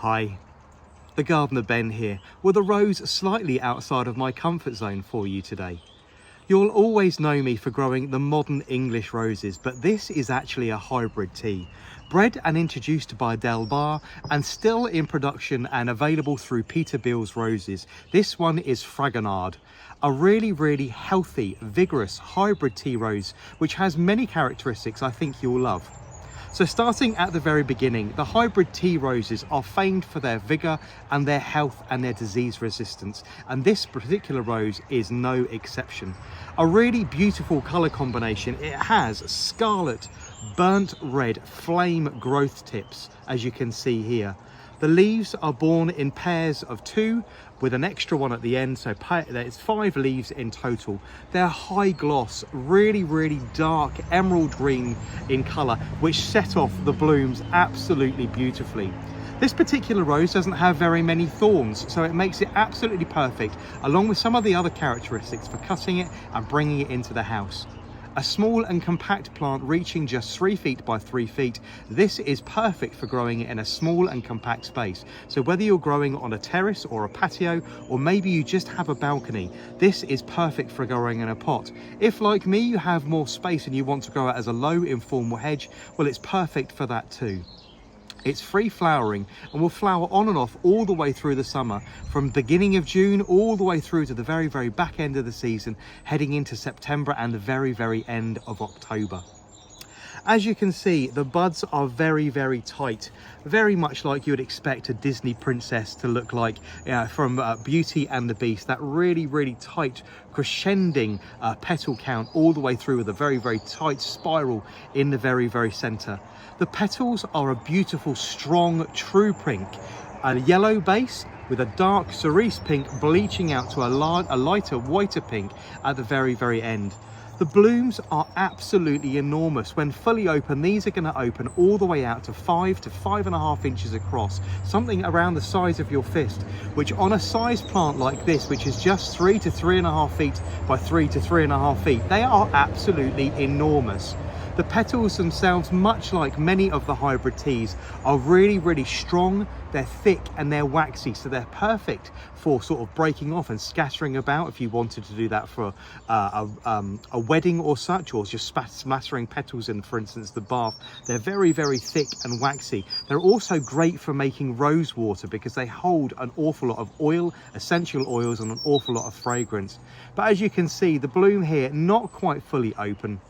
Hi, the gardener Ben here, with a rose slightly outside of my comfort zone for you today. You'll always know me for growing the modern English roses, but this is actually a hybrid tea, bred and introduced by Delbar and still in production and available through Peter Beals Roses. This one is Fragonard, a really healthy, vigorous hybrid tea rose, which has many characteristics I think you'll love. So starting at the very beginning, the hybrid tea roses are famed for their vigour and their health and their disease resistance, and this particular rose is no exception. A really beautiful colour combination. It has scarlet, burnt red flame growth tips, as you can see here. The leaves are borne in pairs of 2 with an extra one at the end, so there's 5 leaves in total. They're high gloss, really dark emerald green in colour, which set off the blooms absolutely beautifully. This particular rose doesn't have very many thorns, so it makes it absolutely perfect, along with some of the other characteristics, for cutting it and bringing it into the house. A small and compact plant reaching just 3 feet by 3 feet, this is perfect for growing it in a small and compact space. So whether you're growing on a terrace or a patio, or maybe you just have a balcony, this is perfect for growing in a pot. If, like me, you have more space and you want to grow it as a low informal hedge, well, it's perfect for that too. It's free flowering and will flower on and off all the way through the summer, from beginning of June all the way through to the very back end of the season, heading into September and the very end of October. As you can see, the buds are very tight, very much like you would expect a Disney princess to look like from Beauty and the Beast. That really tight crescending petal count all the way through, with a very tight spiral in the very center. The petals are a beautiful, strong, true pink, a yellow base with a dark cerise pink bleaching out to a lighter, whiter pink at the very end. The blooms are absolutely enormous. When fully open, these are going to open all the way out to 5 to 5.5 inches across, something around the size of your fist, which on a size plant like this, which is just 3 to 3.5 feet by 3 to 3.5 feet, they are absolutely enormous. The petals themselves, much like many of the hybrid teas, are really strong, they're thick and they're waxy, so they're perfect for sort of breaking off and scattering about if you wanted to do that for a wedding or such, or just smattering petals in, for instance, the bath. They're very thick and waxy. They're also great for making rose water because they hold an awful lot of oil, essential oils, and an awful lot of fragrance. But as you can see, the bloom here, not quite fully open.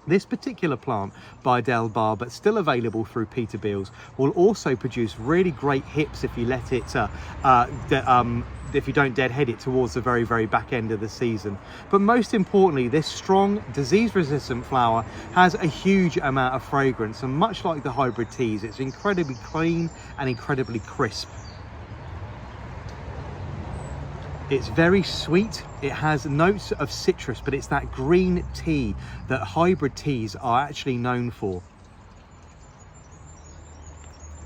This particular plant by Delbar, but still available through Peter Beals, will also produce really great hips if you let it, if you don't deadhead it towards the very back end of the season. But most importantly, this strong, disease-resistant flower has a huge amount of fragrance, and much like the hybrid teas, it's incredibly clean and incredibly crisp. It's very sweet, it has notes of citrus, but it's that green tea that hybrid teas are actually known for.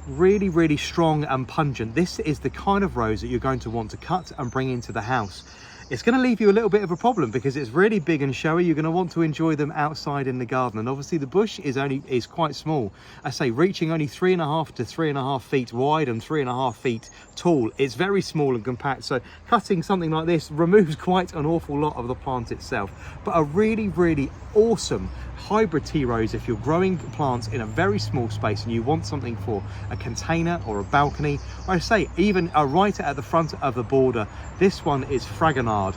Really strong and pungent. This is the kind of rose that you're going to want to cut and bring into the house. It's going to leave you a little bit of a problem because it's really big and showy. You're going to want to enjoy them outside in the garden, and obviously the bush is quite small. I say reaching only 3.5 to 3.5 feet wide and 3.5 feet tall. It's very small and compact, so cutting something like this removes quite an awful lot of the plant itself. But a really awesome hybrid tea rose if you're growing plants in a very small space and you want something for a container or a balcony, or I say even right at the front of the border. This one is Fragonard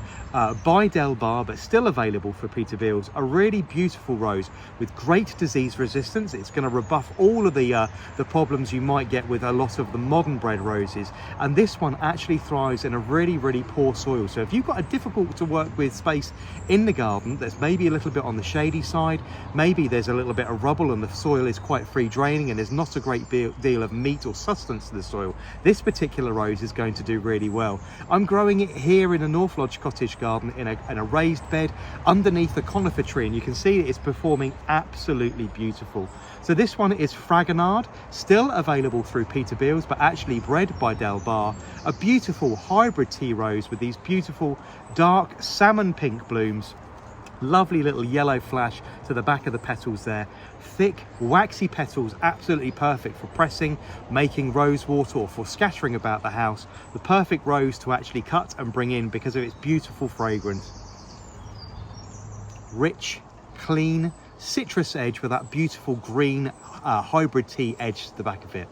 by Delbar, but still available for Peter Beals. A really beautiful rose with great disease resistance. It's going to rebuff all of the problems you might get with a lot of the modern bred roses, and this one actually thrives in a really poor soil. So if you've got a difficult to work with space in the garden that's maybe a little bit on the shady side, maybe there's a little bit of rubble and the soil is quite free draining and there's not a great deal of meat or sustenance to the soil, this particular rose is going to do really well. I'm growing it here in a North Lodge cottage garden in a raised bed underneath a conifer tree, and you can see it's performing absolutely beautiful. So this one is Fragonard, still available through Peter Beals, but actually bred by Delbar. A beautiful hybrid tea rose with these beautiful dark salmon pink blooms Lovely little yellow flash to the back of the petals there. Thick, waxy petals, absolutely perfect for pressing, making rose water, or for scattering about the house. The perfect rose to actually cut and bring in because of its beautiful fragrance. Rich, clean, citrus edge with that beautiful green hybrid tea edge to the back of it.